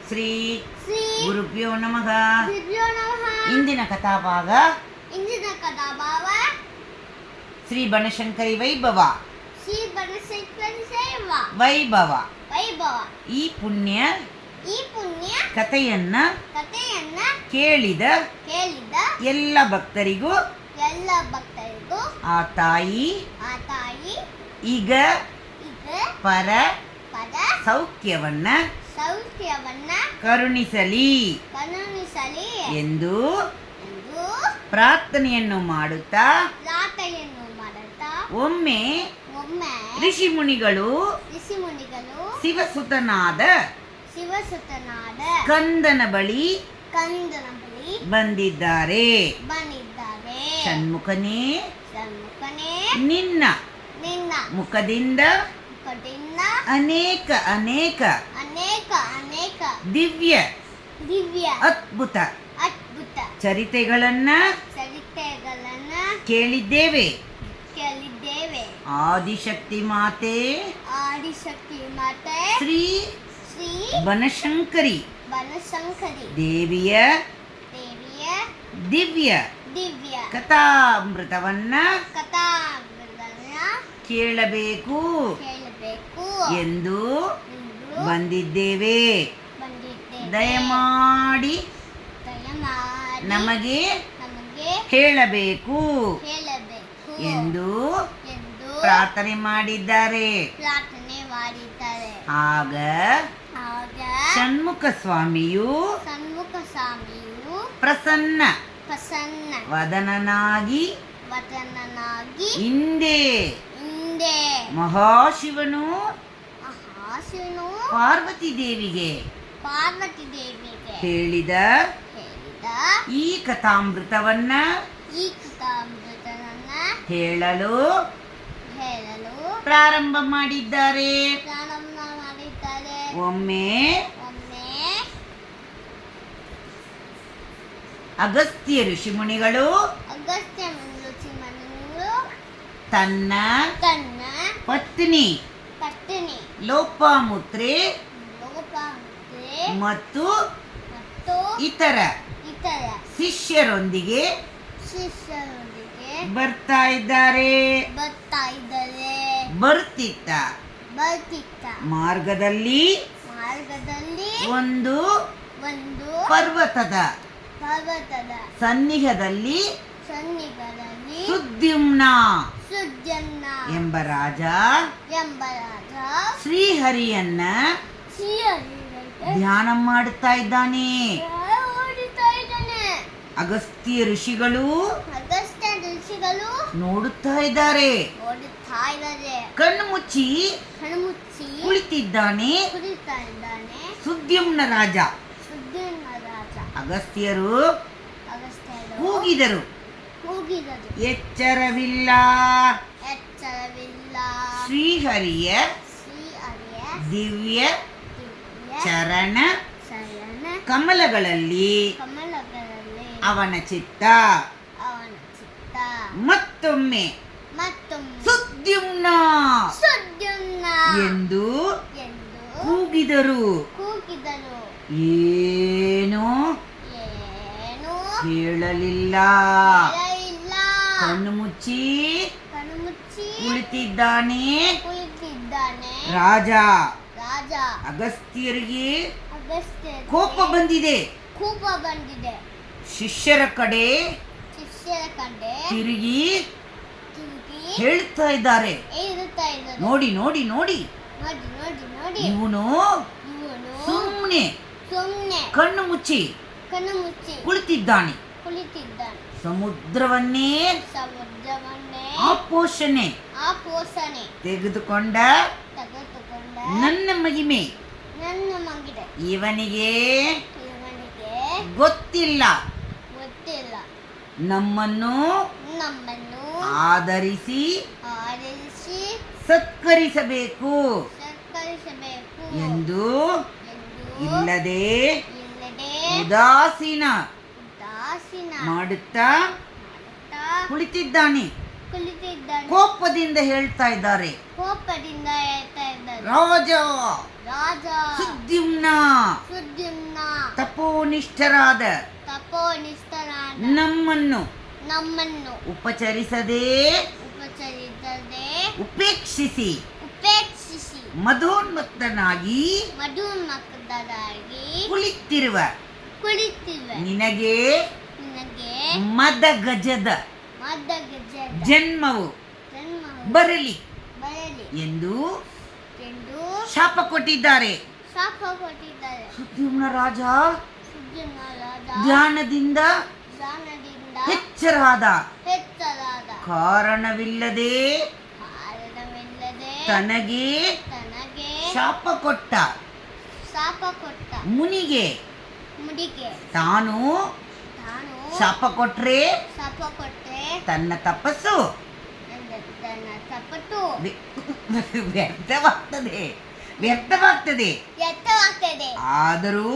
ಶ್ರೀ ಗುರುಭ್ಯೋ ನಮಃ. ಇಂದಿನ ಕಥಾಭಾಗ ಶ್ರೀ ಬನಶಂಕರಿ ವೈಭವ. ಈ ಪುಣ್ಯ ಕಥೆಯನ್ನ ಕೇಳಿದ ಎಲ್ಲ ಭಕ್ತರಿಗೂ ಆ ತಾಯಿ ಈಗ ಪರ ಸೌಖ್ಯವನ್ನ ಕರುಣಿಸಲಿ ಎಂದು ಪ್ರಾರ್ಥನೆಯನ್ನು ಮಾಡುತ್ತಾ ಒಮ್ಮೆ ಋಷಿ ಮುನಿಗಳು ಶಿವಸುತನಾದ ಕಂದನ ಬಳಿ ಬಂದಿದ್ದಾರೆ. ಷಣ್ಮುಖನೇ, ನಿನ್ನ ಮುಖದಿಂದ ಅನೇಕ ಅನೇಕ ದಿವ್ಯ ಅದ್ಭುತ ಚರಿತೆಗಳನ್ನ ಕೇಳಿದ್ದೇವೆ. ಆದಿಶಕ್ತಿ ಮಾತೆ ಶ್ರೀ ಬನಶಂಕರಿ ದೇವಿಯ ದಿವ್ಯ ಕಥಾಮೃತವನ್ನ ಕೇಳಬೇಕು ಎಂದು ಬಂದಿದ್ದೇವೆ. ದಯಮಾಡಿ ನಮಗೆ ಹೇಳಬೇಕು ಎಂದು ಪ್ರಾರ್ಥನೆ ಮಾಡಿದ್ದಾರೆ. ಆಗ ಷಣ್ಮುಖ ಸ್ವಾಮಿಯು ಪ್ರಸನ್ನ ವದನನಾಗಿ ಹಿಂದೆ ಮಹಾಶಿವನು ಪಾರ್ವತಿ ದೇವಿಗೆ ಹೇಳಿದ ಈ ಕಥಾಮೃತವನ್ನ ಹೇಳಲು ಪ್ರಾರಂಭ ಮಾಡಿದ್ದಾರೆ. ಒಮ್ಮೆ ಅಗಸ್ತ್ಯ ಋಷಿಮುನಿಗಳು ತನ್ನ ಪತ್ನಿ ಲೋಪಾಮುದ್ರೆ ಮತ್ತು ಇತರ ಶಿಷ್ಯರೊಂದಿಗೆ ಬರ್ತಾ ಇದ್ದಾರೆ. ಬರುತ್ತಿದ್ದ ಮಾರ್ಗದಲ್ಲಿ ಒಂದು ಪರ್ವತದ ಸನ್ನಿಹದಲ್ಲಿ ಸುದ್ಯುಮ್ನ ಎಂಬ ರಾಜ ಶ್ರೀಹರಿಯನ್ನ ಧ್ಯಾನ ಮಾಡುತ್ತಾ ಇದ್ದಾನೆ. ಅಗಸ್ತ್ಯ ಋಷಿಗಳು ನೋಡುತ್ತಾ ಇದ್ದಾರೆ. ಕಣ್ಣು ಮುಚ್ಚಿ ಕುಳಿತಿದ್ದಾನೆ ಸುದ್ಯುಮ್ನ ರಾಜ. ಅಗಸ್ತ್ಯರು ಕೂಗಿದರು, ಎಚ್ಚರವಿಲ್ಲ. ಶ್ರೀಹರಿಯ ದಿವ್ಯ ಚರಣ ಕಮಲಗಳಲ್ಲಿ ಅವನ ಚಿತ್ತ ಮತ್ತೊಮ್ಮೆ ಸುದ್ಯುಮ್ನ ಎಂದು ಕೂಗಿದರು. ಏನೋ ಕೇಳಲಿಲ್ಲ. ಕಣ್ಣು ಮುಚ್ಚಿ ಕುಳಿತಿದ್ದಾನೆ ರಾಜ. ಅಗಸ್ತ್ಯರಿಗೆ ಕೋಪ ಬಂದಿದೆ. ಶಿಷ್ಯರ ಕಡೆ ತಿರುಗಿ ಹೇಳ್ತಾ ಇದ್ದಾರೆ, ನೋಡಿ ನೋಡಿ ನೋಡಿ, ಇವನು ಸುಮ್ಮನೆ ಕಣ್ಣು ಮುಚ್ಚಿ ಕುಳಿತಿದ್ದಾನೆ. ಸಮುದ್ರವನ್ನೇ ಆಪೋಷಣೆ ತೆಗೆದುಕೊಂಡ ನನ್ನ ಮಹಿಮೆ ಇವನಿಗೆ ಗೊತ್ತಿಲ್ಲ. ನಮ್ಮನ್ನು ಆದರಿಸಿ ಸತ್ಕರಿಸಬೇಕು ಎಂದು ಇಲ್ಲದೆ ಉದಾಸೀನ ಮಾಡುತ್ತಾ ಕುಳಿತಿದ್ದಾನೆ. ಕೋಪದಿಂದ ಹೇಳ್ತಾ ಇದ್ದಾರೆ, ರಾಜ ಸುದ್ಯುಮ್ನ ತಪೋನಿಷ್ಠರಾದ ನಮ್ಮನ್ನು ಉಪಚರಿಸದೆ ಉಪೇಕ್ಷಿಸಿ ಮಧೋನ್ಮತ್ತನಾಗಿ ಕುಳಿತಿರುವ ನಿನಗೆ ಮದಗಜದ ಜನ್ಮವು ಬರಲಿ ಎಂದು ಶಾಪ ಕೊಟ್ಟಿದ್ದಾರೆ. ಸುದ್ಯುಮ್ನ ರಾಜ ಧ್ಯಾನದಿಂದ ಎಚ್ಚರಾದ ಕಾರಣವಿಲ್ಲದೆ ತನಗೆ ಶಾಪ ಕೊಟ್ಟ ಮುನಿಗೆ ತಾನು ಶಾಪ ಕೊಟ್ರೆ ತನ್ನ ತಪಸ್ಸು ವ್ಯರ್ಥವಾಗ್ತದೆ. ಆದರೂ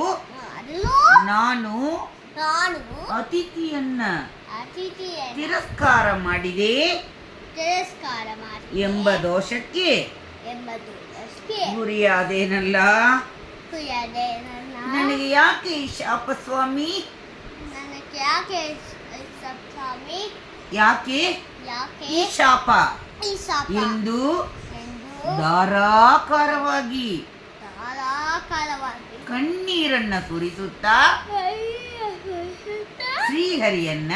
ನಾನು ಅತಿಥಿಯನ್ನ ತಿರಸ್ಕಾರ ಮಾಡಿದೆ ಎಂಬ ದೋಷಕ್ಕೆ ಗುರಿಯಾದೇನಲ್ಲ. ನನಗೆ ಯಾಕೆ ಈ ಶಾಪ ಸ್ವಾಮಿ? ಯಾಕೆ ಈ ಶಾಪ ಎಂದು ಧಾರಾಕಾರವಾಗಿ ಕಣ್ಣೀರನ್ನ ಸುರಿಸುತ್ತಾ ಶ್ರೀಹರಿಯನ್ನ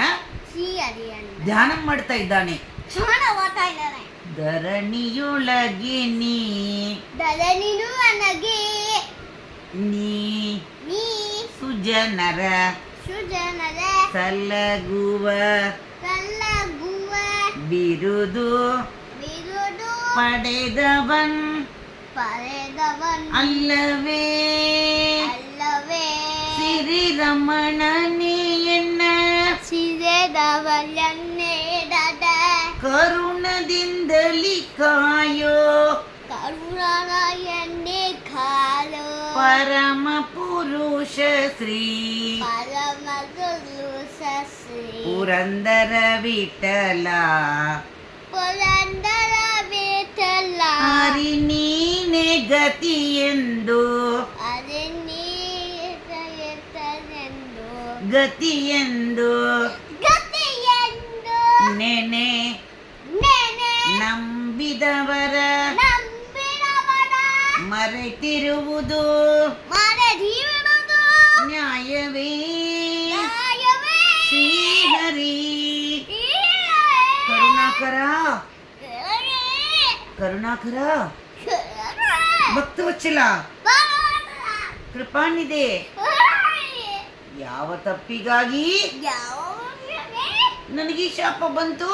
ಧ್ಯಾನ ಮಾಡ್ತಾ ಇದ್ದಾನೆ. ಧರಣಿಯೊಳಗೆ ನೀ ಸುಜನರ ಸಲಗುವ ಬಿರುದು ಪಡೆದವನ್ ಅಲ್ಲವೇ ಸಿರಿರಮಣನೆಯನ್ನ ಕರುಣದಿಂದಲಿ ಕಾಯೋ ಪರಮ ಪುರುಷ ಶ್ರೀ ಪುರಂದರ ವಿಠಲ ಹರಿ ನೀನೆ ಗತಿಯೆಂದು ನೆನೆ ನಂಬಿದವರ ಮರೆತಿರುವುದು ನ್ಯಾಯವೇ? ಶ್ರೀಹರಿ ಕರುಣಾಕರ ಭಕ್ತವತ್ಸಲ ಕೃಪಾನಿದೆ. ಯಾವ ತಪ್ಪಿಗಾಗಿ ನನಗೆ ಶಾಪ ಬಂತು?